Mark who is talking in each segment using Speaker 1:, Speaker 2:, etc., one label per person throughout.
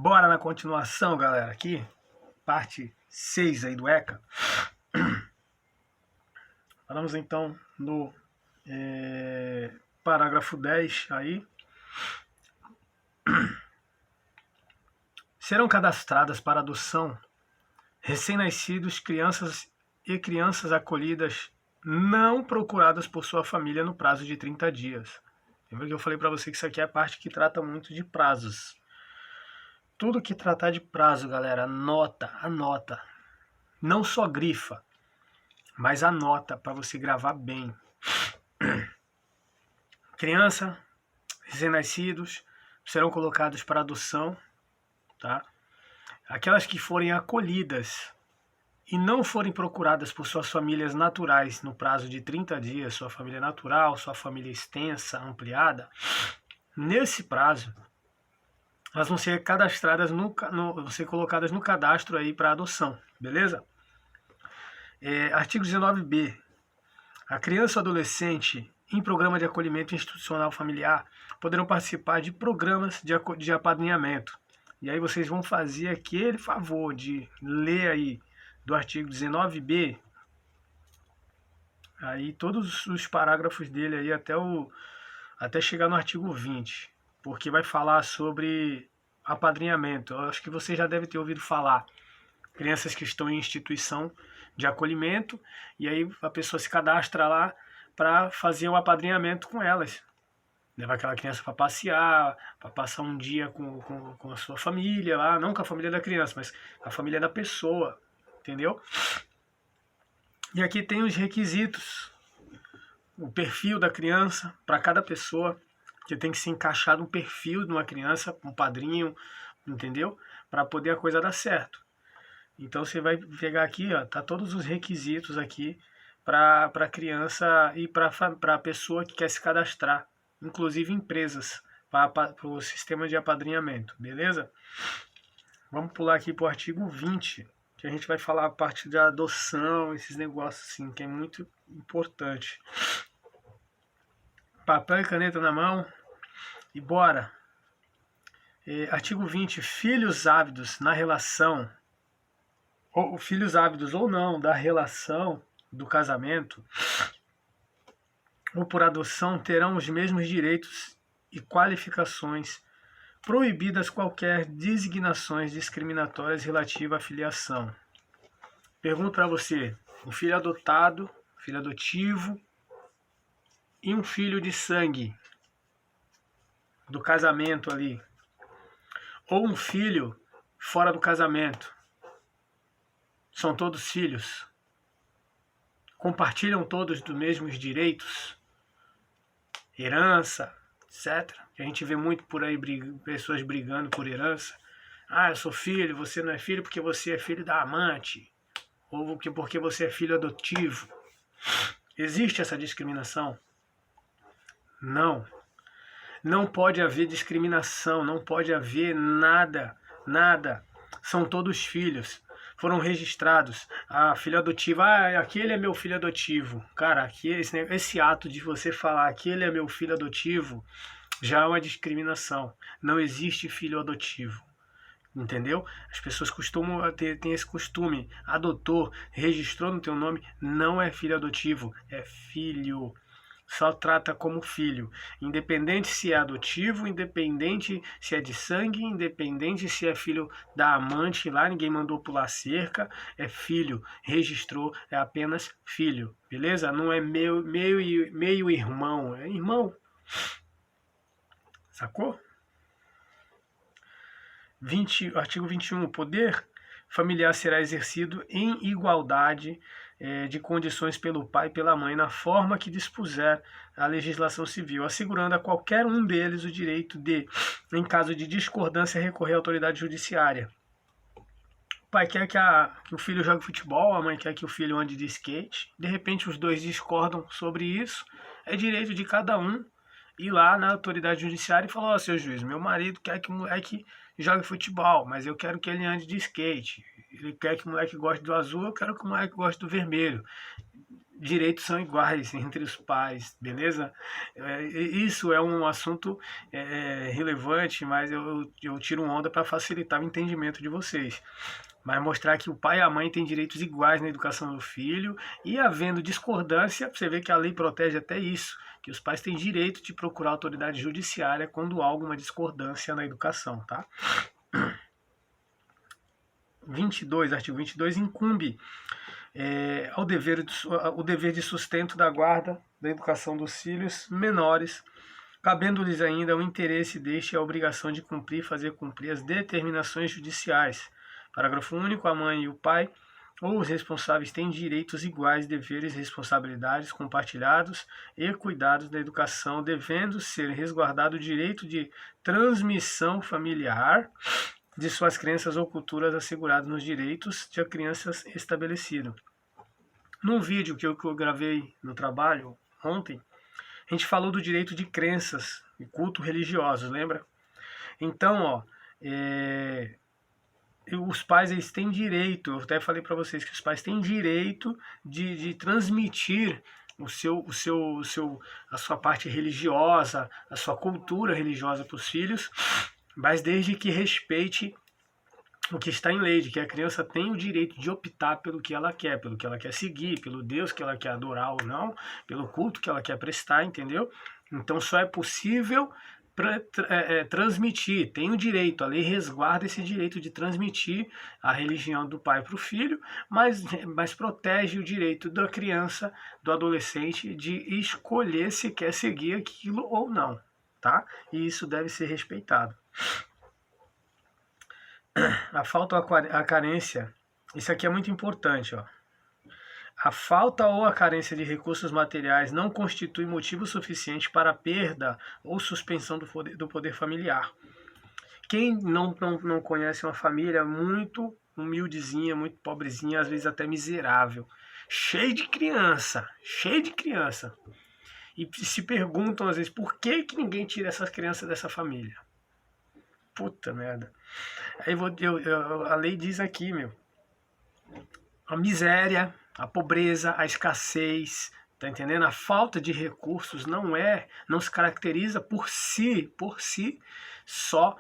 Speaker 1: Bora na continuação, galera, aqui, parte 6 aí do ECA. Falamos então no parágrafo 10 aí. Serão cadastradas para adoção recém-nascidos, crianças acolhidas não procuradas por sua família no prazo de 30 dias. Lembra que eu falei para você que isso aqui é a parte que trata muito de prazos. Tudo que tratar de prazo, galera, anota. Não só grifa, mas anota para você gravar bem. Criança, recém-nascidos serão colocados para adoção, tá? Aquelas que forem acolhidas e não forem procuradas por suas famílias naturais no prazo de 30 dias, sua família natural, sua família extensa, ampliada, nesse prazo, elas vão ser cadastradas, vão ser colocadas no cadastro aí para adoção, beleza? Artigo 19b. A criança ou adolescente em programa de acolhimento institucional familiar poderão participar de programas de apadrinhamento. E aí vocês vão fazer aquele favor de ler aí do artigo 19b, aí todos os parágrafos dele aí até chegar no artigo 20, porque vai falar sobre apadrinhamento. Eu acho que você já deve ter ouvido falar. Crianças que estão em instituição de acolhimento, e aí a pessoa se cadastra lá para fazer um apadrinhamento com elas. Levar aquela criança para passear, para passar um dia com a sua família lá, não com a família da criança, mas com a família da pessoa, entendeu? E aqui tem os requisitos, o perfil da criança para cada pessoa, que tem que ser encaixado um perfil de uma criança, um padrinho, entendeu? Para poder a coisa dar certo. Então você vai pegar aqui, ó, tá todos os requisitos aqui para a criança e para a pessoa que quer se cadastrar, inclusive empresas, para o sistema de apadrinhamento, beleza? Vamos pular aqui para o artigo 20, que a gente vai falar a parte da adoção, esses negócios assim, que é muito importante. Papel e caneta na mão e bora! Artigo 20, filhos ávidos na relação, ou filhos ávidos ou não, da relação do casamento, ou por adoção, terão os mesmos direitos e qualificações, proibidas qualquer designações discriminatórias relativas à filiação. Pergunto para você, um filho adotado, filho adotivo e um filho de sangue do casamento ali, ou um filho fora do casamento, são todos filhos? Compartilham todos dos mesmos direitos? Herança, etc. A gente vê muito por aí pessoas brigando por herança. Ah, eu sou filho, você não é filho porque você é filho da amante. Ou porque você é filho adotivo. Existe essa discriminação? Não. Não pode haver discriminação, não pode haver nada. São todos filhos. Foram registrados. A filho adotivo, aquele é meu filho adotivo. Cara, aqui, esse ato de você falar aquele é meu filho adotivo já é uma discriminação. Não existe filho adotivo. Entendeu? As pessoas costumam ter esse costume. Adotou, registrou no teu nome, não é filho adotivo, é filho. Só trata como filho, independente se é adotivo, independente se é de sangue, independente se é filho da amante lá, ninguém mandou pular cerca, é filho, registrou, é apenas filho, beleza? Não é meio irmão, é irmão, sacou? Artigo 21, o poder familiar será exercido em igualdade de condições pelo pai e pela mãe, na forma que dispuser a legislação civil, assegurando a qualquer um deles o direito de, em caso de discordância, recorrer à autoridade judiciária. O pai quer que o filho jogue futebol, a mãe quer que o filho ande de skate, de repente os dois discordam sobre isso, é direito de cada um ir lá na autoridade judiciária e falar: ó, seu juiz, meu marido quer que o moleque jogue futebol, mas eu quero que ele ande de skate. Ele quer que o moleque goste do azul, eu quero que o moleque goste do vermelho. direitos são iguais entre os pais, beleza? Isso é um assunto relevante, mas eu tiro uma onda para facilitar o entendimento de vocês. Mas mostrar que o pai e a mãe têm direitos iguais na educação do filho, e havendo discordância, você vê que a lei protege até isso, que os pais têm direito de procurar a autoridade judiciária quando há alguma discordância na educação, tá? 22, artigo 22, incumbe o dever de sustento da guarda da educação dos filhos menores, cabendo-lhes ainda o interesse deste e a obrigação de fazer cumprir as determinações judiciais. Parágrafo único. A mãe e o pai ou os responsáveis têm direitos iguais, deveres e responsabilidades compartilhados e cuidados da educação, devendo ser resguardado o direito de transmissão familiar de suas crenças ou culturas assegurados nos direitos de a criança estabelecido. Num vídeo que eu gravei no trabalho ontem, a gente falou do direito de crenças e culto religiosos, lembra? Então, os pais eles têm direito, eu até falei para vocês que os pais têm direito de transmitir a sua parte religiosa, a sua cultura religiosa para os filhos, mas desde que respeite o que está em lei, de que a criança tem o direito de optar pelo que ela quer seguir, pelo Deus que ela quer adorar ou não, pelo culto que ela quer prestar, entendeu? Então só é possível transmitir, tem o direito, a lei resguarda esse direito de transmitir a religião do pai para o filho, mas protege o direito da criança, do adolescente, de escolher se quer seguir aquilo ou não, tá? E isso deve ser respeitado. A falta ou a carência, isso aqui é muito importante, ó. A falta ou a carência de recursos materiais não constitui motivo suficiente para a perda ou suspensão do poder familiar. Quem não conhece uma família muito humildezinha, muito pobrezinha, às vezes até miserável, cheio de criança, e se perguntam às vezes por que ninguém tira essas crianças dessa família? Puta merda. Aí a lei diz aqui, a miséria, a pobreza, a escassez, tá entendendo? A falta de recursos não se caracteriza por si só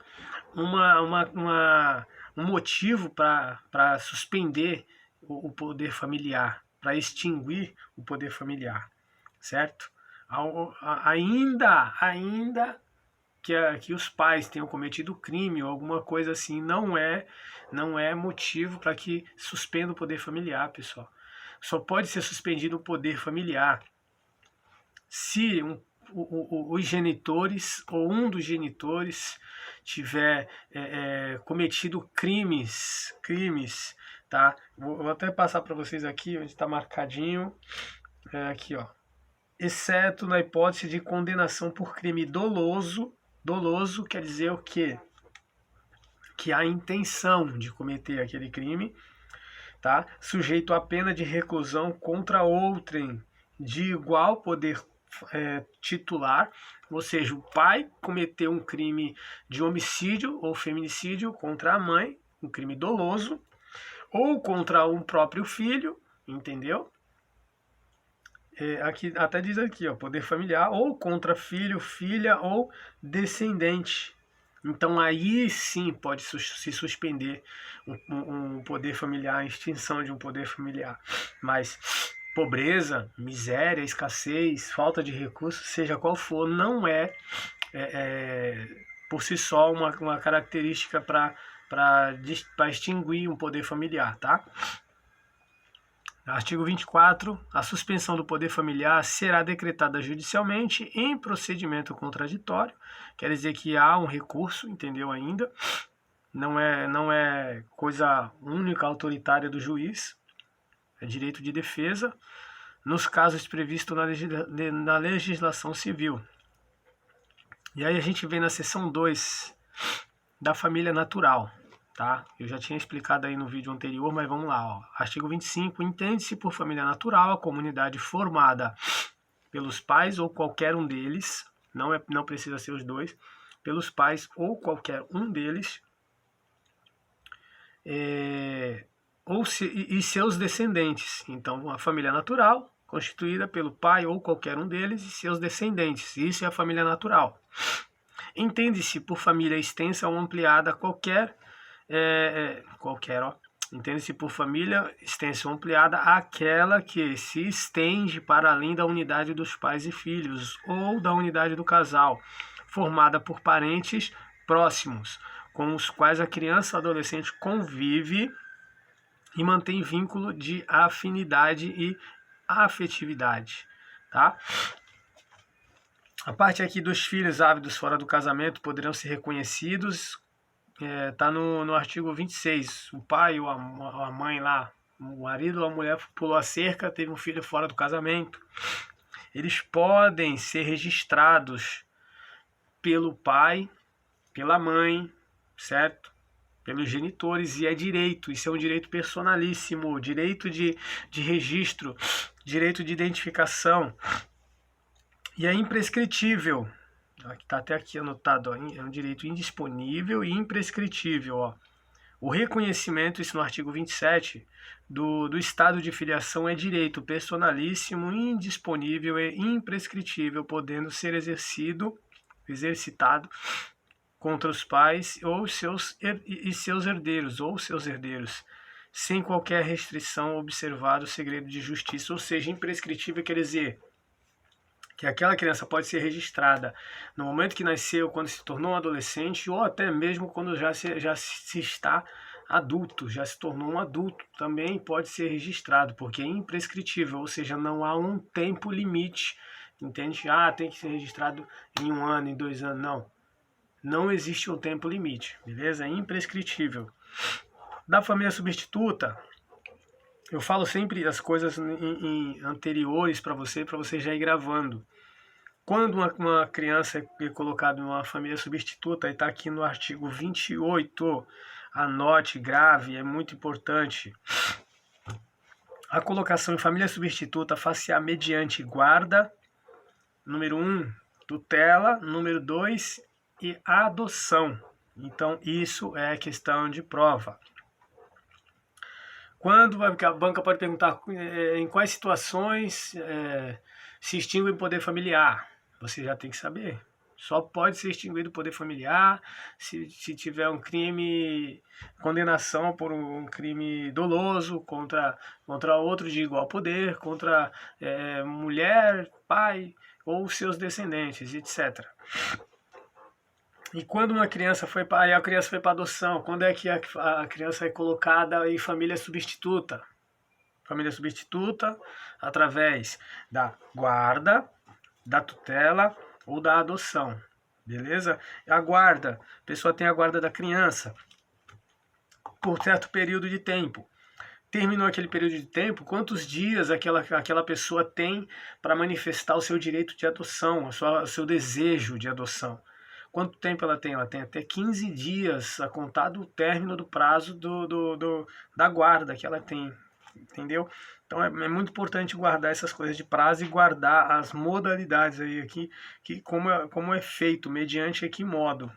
Speaker 1: um motivo para suspender o poder familiar, para extinguir o poder familiar, certo? Ainda que os pais tenham cometido crime ou alguma coisa assim, não é motivo para que suspenda o poder familiar, pessoal. Só pode ser suspendido o poder familiar se os genitores ou um dos genitores tiver cometido crimes, tá? Vou até passar para vocês aqui, onde está marcadinho, aqui, ó. Exceto na hipótese de condenação por crime doloso. Doloso quer dizer o quê? Que há intenção de cometer aquele crime, tá? Sujeito à pena de reclusão contra outrem de igual poder titular, ou seja, o pai cometeu um crime de homicídio ou feminicídio contra a mãe, um crime doloso, ou contra um próprio filho, entendeu? Aqui, até diz aqui, ó, poder familiar, ou contra filho, filha ou descendente. Então aí sim pode se suspender um poder familiar, a extinção de um poder familiar. Mas pobreza, miséria, escassez, falta de recursos, seja qual for, não é por si só uma característica para extinguir um poder familiar, tá? Artigo 24. A suspensão do poder familiar será decretada judicialmente em procedimento contraditório. Quer dizer que há um recurso, entendeu ainda? Não é coisa única, autoritária do juiz. É direito de defesa, nos casos previstos na legislação civil. E aí a gente vem na seção 2 da família natural. Tá? Eu já tinha explicado aí no vídeo anterior, mas vamos lá. Ó. Artigo 25. Entende-se por família natural a comunidade formada pelos pais ou qualquer um deles, não precisa ser os dois, pelos pais ou qualquer um deles, e seus descendentes. Então, a família natural constituída pelo pai ou qualquer um deles e seus descendentes. Isso é a família natural. Entende-se por família extensa ou ampliada Entende-se por família extensa ou ampliada aquela que se estende para além da unidade dos pais e filhos ou da unidade do casal, formada por parentes próximos, com os quais a criança ou adolescente convive e mantém vínculo de afinidade e afetividade, tá? A parte aqui dos filhos ávidos fora do casamento poderão ser reconhecidos, tá no artigo 26. O pai ou a mãe lá, o marido ou a mulher pulou a cerca, teve um filho fora do casamento. Eles podem ser registrados pelo pai, pela mãe, certo? Pelos genitores, e é direito, isso é um direito personalíssimo, direito de registro, direito de identificação, e é imprescritível, está até aqui anotado, ó, é um direito indisponível e imprescritível. Ó. O reconhecimento, isso no artigo 27, do estado de filiação é direito personalíssimo, indisponível e imprescritível, podendo ser exercitado contra os pais ou seus herdeiros, sem qualquer restrição, observado o segredo de justiça. Ou seja, imprescritível quer dizer que aquela criança pode ser registrada no momento que nasceu, quando se tornou um adolescente, ou até mesmo quando já se está adulto, já se tornou um adulto, também pode ser registrado, porque é imprescritível, ou seja, não há um tempo limite, entende? Tem que ser registrado em 1 ano, em 2 anos, não existe um tempo limite, beleza? É imprescritível. Da família substituta, eu falo sempre as coisas em anteriores para você já ir gravando. Quando uma criança é colocada em uma família substituta, e está aqui no artigo 28, anote, grave, é muito importante. A colocação em família substituta faz-se-á mediante guarda, número 1, tutela, número 2, e adoção. Então, isso é questão de prova. Quando a banca pode perguntar em quais situações se extingue o poder familiar, você já tem que saber. Só pode ser extinguido o poder familiar se tiver um crime, condenação por um crime doloso contra outro de igual poder, contra mulher, pai ou seus descendentes, etc. E quando a criança foi para adoção, quando é que a criança é colocada em família substituta? Família substituta através da guarda, da tutela ou da adoção, beleza? A guarda, a pessoa tem a guarda da criança por certo período de tempo. Terminou aquele período de tempo, quantos dias aquela pessoa tem para manifestar o seu direito de adoção, o seu desejo de adoção? Quanto tempo ela tem? Ela tem até 15 dias a contar do término do prazo da guarda que ela tem, entendeu? Então é muito importante guardar essas coisas de prazo e guardar as modalidades aí aqui, que como é feito, mediante a que modo.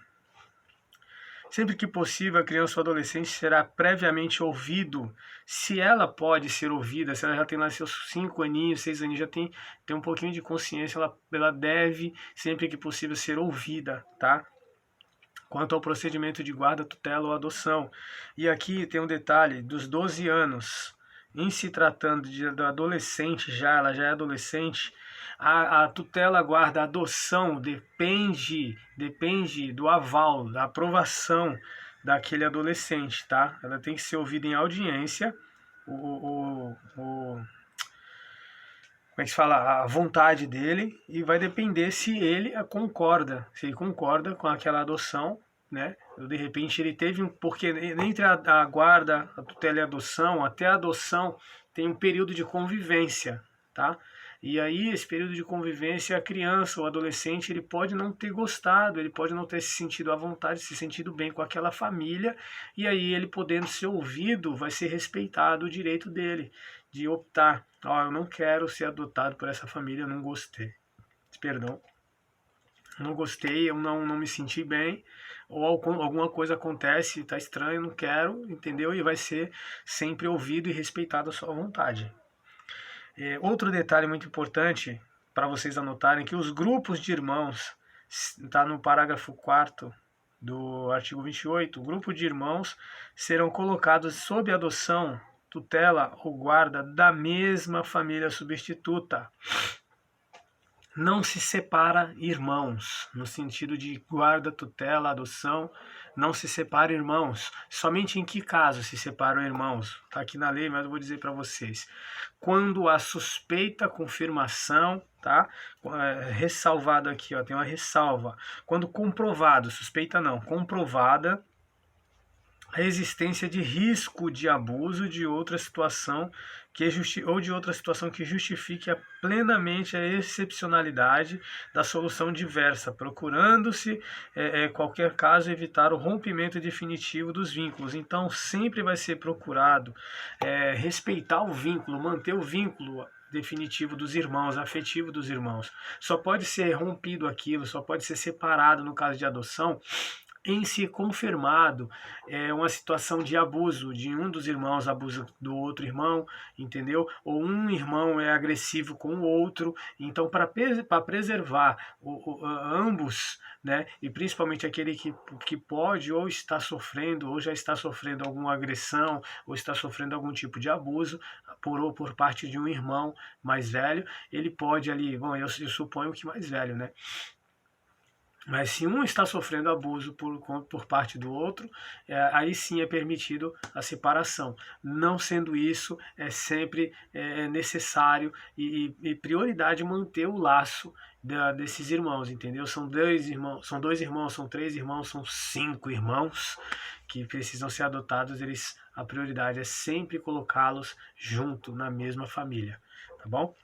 Speaker 1: Sempre que possível, a criança ou adolescente será previamente ouvido, se ela pode ser ouvida, se ela já tem lá seus 5 aninhos, 6 aninhos, já tem um pouquinho de consciência, ela deve, sempre que possível, ser ouvida, tá? Quanto ao procedimento de guarda, tutela ou adoção. E aqui tem um detalhe, dos 12 anos, em se tratando do adolescente ela já é adolescente, a tutela, a guarda, a adoção depende do aval, da aprovação daquele adolescente, tá? Ela tem que ser ouvida em audiência, como é que se fala? A vontade dele, e vai depender se ele concorda com aquela adoção, né? De repente ele teve porque entre a guarda, a tutela e a adoção, até a adoção tem um período de convivência, tá? E aí, esse período de convivência, a criança ou adolescente, ele pode não ter gostado, ele pode não ter se sentido à vontade, se sentido bem com aquela família, e aí ele podendo ser ouvido, vai ser respeitado o direito dele de optar. Eu não quero ser adotado por essa família, eu não gostei. Perdão. Não gostei, eu não me senti bem, ou alguma coisa acontece, tá estranho, não quero, entendeu? E vai ser sempre ouvido e respeitado a sua vontade. Outro detalhe muito importante para vocês anotarem, que os grupos de irmãos, está no parágrafo 4º do artigo 28, o grupo de irmãos serão colocados sob adoção, tutela ou guarda da mesma família substituta. Não se separa irmãos, no sentido de guarda, tutela, adoção, não se separa irmãos. Somente em que caso se separam irmãos? Está aqui na lei, mas eu vou dizer para vocês. Quando há suspeita, confirmação, tá? Ressalvado aqui, ó, tem uma ressalva. Quando comprovado, suspeita não, comprovada a existência de risco de abuso de outra situação ou de outra situação que justifique plenamente a excepcionalidade da solução diversa, procurando-se, qualquer caso, evitar o rompimento definitivo dos vínculos. Então, sempre vai ser procurado respeitar o vínculo, manter o vínculo definitivo dos irmãos, afetivo dos irmãos. Só pode ser rompido aquilo, só pode ser separado no caso de adoção, em se confirmado uma situação de abuso de um dos irmãos, abuso do outro irmão, entendeu? Ou um irmão é agressivo com o outro. Então, para preservar ambos, né, e principalmente aquele que pode ou está sofrendo, ou já está sofrendo alguma agressão, ou está sofrendo algum tipo de abuso por parte de um irmão mais velho, ele pode ali, bom, eu suponho que mais velho, né? Mas se um está sofrendo abuso por parte do outro, aí sim é permitido a separação. Não sendo isso, é sempre necessário e prioridade manter o laço desses irmãos, entendeu? São dois irmãos, são 3 irmãos, são 5 irmãos que precisam ser adotados. A prioridade é sempre colocá-los junto na mesma família, tá bom?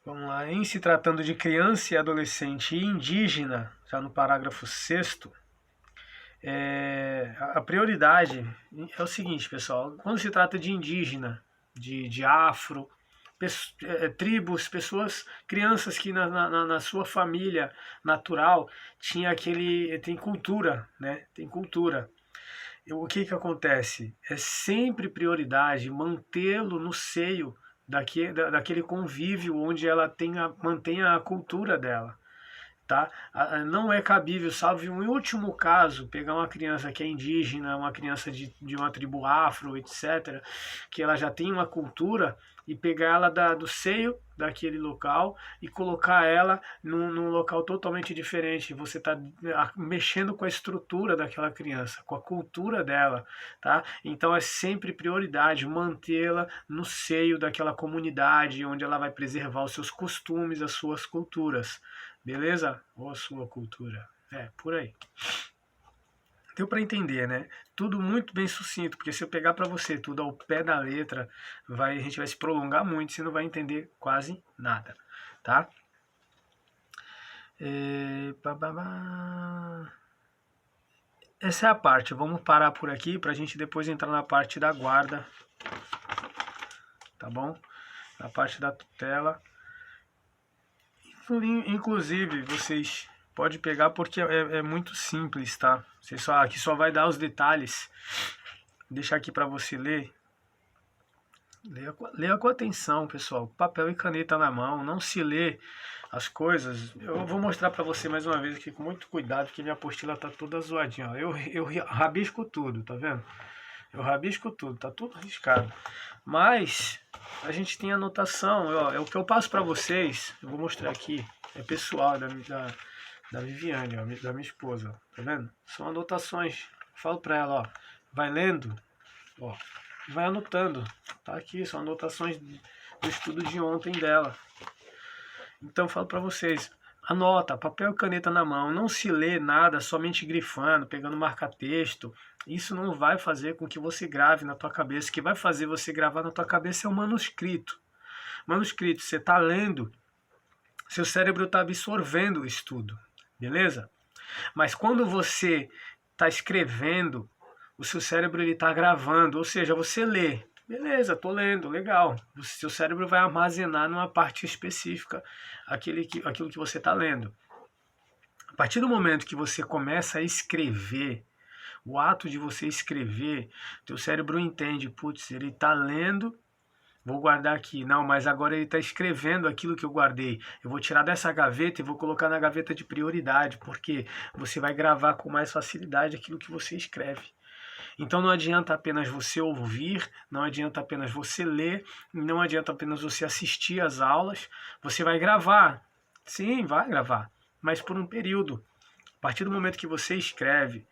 Speaker 1: Vamos lá, em se tratando de criança e adolescente indígena, já no parágrafo 6º, a prioridade é o seguinte, pessoal, quando se trata de indígena, de afro, tribos, pessoas, crianças que na sua família natural tem cultura, né? Tem cultura. O que acontece? É sempre prioridade mantê-lo no seio daquele convívio onde ela mantenha a cultura dela, tá? Não é cabível, salvo em último caso, pegar uma criança que é indígena, uma criança de uma tribo afro, etc., que ela já tem uma cultura, e pegar ela do seio daquele local e colocar ela num local totalmente diferente. Você está mexendo com a estrutura daquela criança, com a cultura dela, tá? Então é sempre prioridade mantê-la no seio daquela comunidade onde ela vai preservar os seus costumes, as suas culturas. Beleza? Ou a sua cultura. Por aí. Deu para entender, né? Tudo muito bem sucinto, porque se eu pegar para você tudo ao pé da letra, a gente vai se prolongar muito, você não vai entender quase nada, tá? Essa é a parte, vamos parar por aqui para a gente depois entrar na parte da guarda, tá bom? Na parte da tutela. Inclusive, vocês podem pegar porque é muito simples, tá? Aqui só vai dar os detalhes. Vou deixar aqui para você ler. Leia com atenção, pessoal. Papel e caneta na mão. Não se lê as coisas. Eu vou mostrar para você mais uma vez aqui com muito cuidado, porque minha apostila tá toda zoadinha. Ó. Eu rabisco tudo, tá vendo? Eu rabisco tudo, tá tudo riscado. Mas a gente tem anotação, ó, é o que eu passo para vocês. Eu vou mostrar aqui, é pessoal da Viviane, ó, da minha esposa, tá vendo? São anotações. Eu falo para ela, ó, vai lendo, ó, vai anotando. Tá aqui, são anotações do estudo de ontem dela. Então eu falo para vocês, anota, papel e caneta na mão, não se lê nada somente grifando, pegando marca-texto. Isso não vai fazer com que você grave na tua cabeça. O que vai fazer você gravar na tua cabeça é o manuscrito. Manuscrito, você está lendo, seu cérebro está absorvendo o estudo, beleza? Mas quando você está escrevendo, o seu cérebro está gravando, ou seja, você lê. Beleza, tô lendo, legal. O seu cérebro vai armazenar numa parte específica aquilo que você está lendo. A partir do momento que você começa a escrever, o ato de você escrever, teu cérebro entende, putz, ele está lendo, vou guardar aqui. Não, mas agora ele está escrevendo aquilo que eu guardei. Eu vou tirar dessa gaveta e vou colocar na gaveta de prioridade, porque você vai gravar com mais facilidade aquilo que você escreve. Então não adianta apenas você ouvir, não adianta apenas você ler, não adianta apenas você assistir às aulas. Você vai gravar. Sim, vai gravar, mas por um período. A partir do momento que você escreve,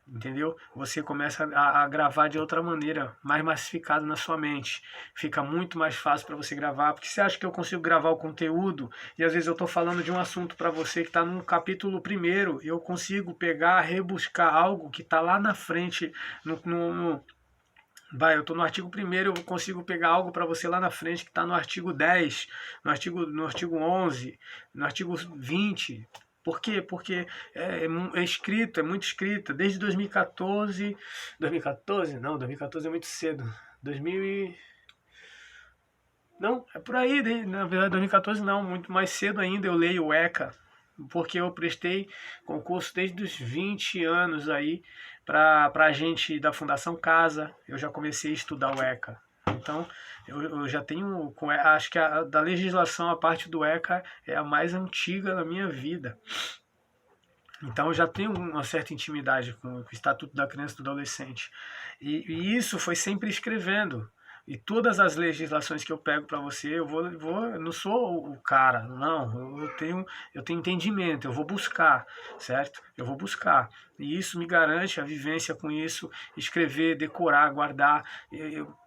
Speaker 1: entendeu? Você começa a gravar de outra maneira, mais massificado na sua mente. Fica muito mais fácil para você gravar, porque você acha que eu consigo gravar o conteúdo e às vezes eu estou falando de um assunto para você que está no capítulo 1º e eu consigo pegar, rebuscar algo que está lá na frente, eu estou no artigo 1º, eu consigo pegar algo para você lá na frente que está no artigo 10, no artigo 11, no artigo 20. Por quê? Porque é escrito, é muito escrito. Desde 2014... 2014? Não, 2014 é muito cedo. 2000 e... Não, é por aí. Na verdade, 2014 não. Muito mais cedo ainda eu leio o ECA. Porque eu prestei concurso desde os 20 anos aí para a gente da Fundação Casa. Eu já comecei a estudar o ECA. Então, eu já tenho, acho que da legislação, a parte do ECA é a mais antiga da minha vida. Então, eu já tenho uma certa intimidade com o Estatuto da Criança e do Adolescente. E isso foi sempre escrevendo. E todas as legislações que eu pego para você, eu não sou o cara, não, eu tenho entendimento, eu vou buscar, certo? Eu vou buscar. E isso me garante a vivência com isso, escrever, decorar, guardar,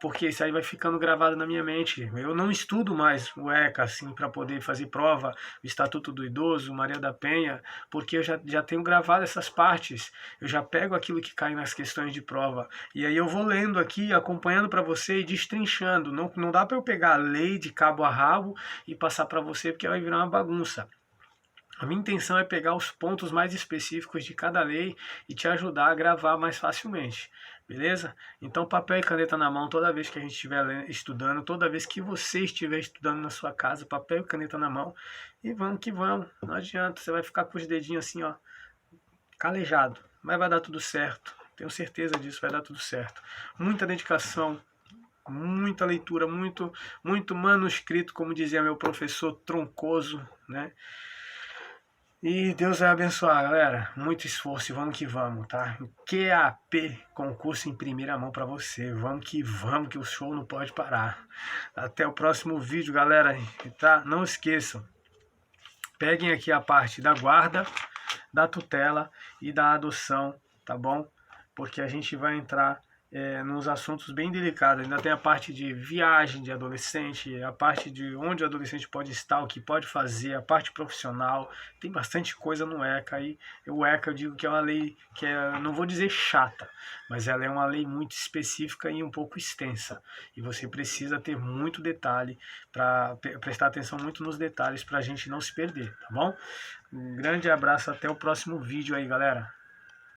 Speaker 1: porque isso aí vai ficando gravado na minha mente. Eu não estudo mais o ECA assim para poder fazer prova, o Estatuto do Idoso, Maria da Penha, porque eu já tenho gravado essas partes. Eu já pego aquilo que cai nas questões de prova. E aí eu vou lendo aqui, acompanhando para você e destrinchando. Não dá para eu pegar a lei de cabo a rabo e passar para você, porque vai virar uma bagunça. A minha intenção é pegar os pontos mais específicos de cada lei e te ajudar a gravar mais facilmente, beleza? Então papel e caneta na mão toda vez que a gente estiver estudando, toda vez que você estiver estudando na sua casa, papel e caneta na mão e vamos que vamos. Não adianta, você vai ficar com os dedinhos assim, ó, calejado, mas vai dar tudo certo. Tenho certeza disso, vai dar tudo certo. Muita dedicação, muita leitura, muito manuscrito, como dizia meu professor Troncoso, né? E Deus vai abençoar, galera. Muito esforço e vamos que vamos, tá? QAP, concurso em primeira mão para você. Vamos, que o show não pode parar. Até o próximo vídeo, galera, tá? Não esqueçam, peguem aqui a parte da guarda, da tutela e da adoção, tá bom? Porque a gente vai entrar nos assuntos bem delicados. Ainda tem a parte de viagem de adolescente, a parte de onde o adolescente pode estar, o que pode fazer, a parte profissional. Tem bastante coisa no ECA. E o ECA, eu digo que é uma lei que não vou dizer chata, mas ela é uma lei muito específica e um pouco extensa. E você precisa ter muito detalhe, para prestar atenção muito nos detalhes para a gente não se perder, tá bom? Um grande abraço, até o próximo vídeo aí, galera.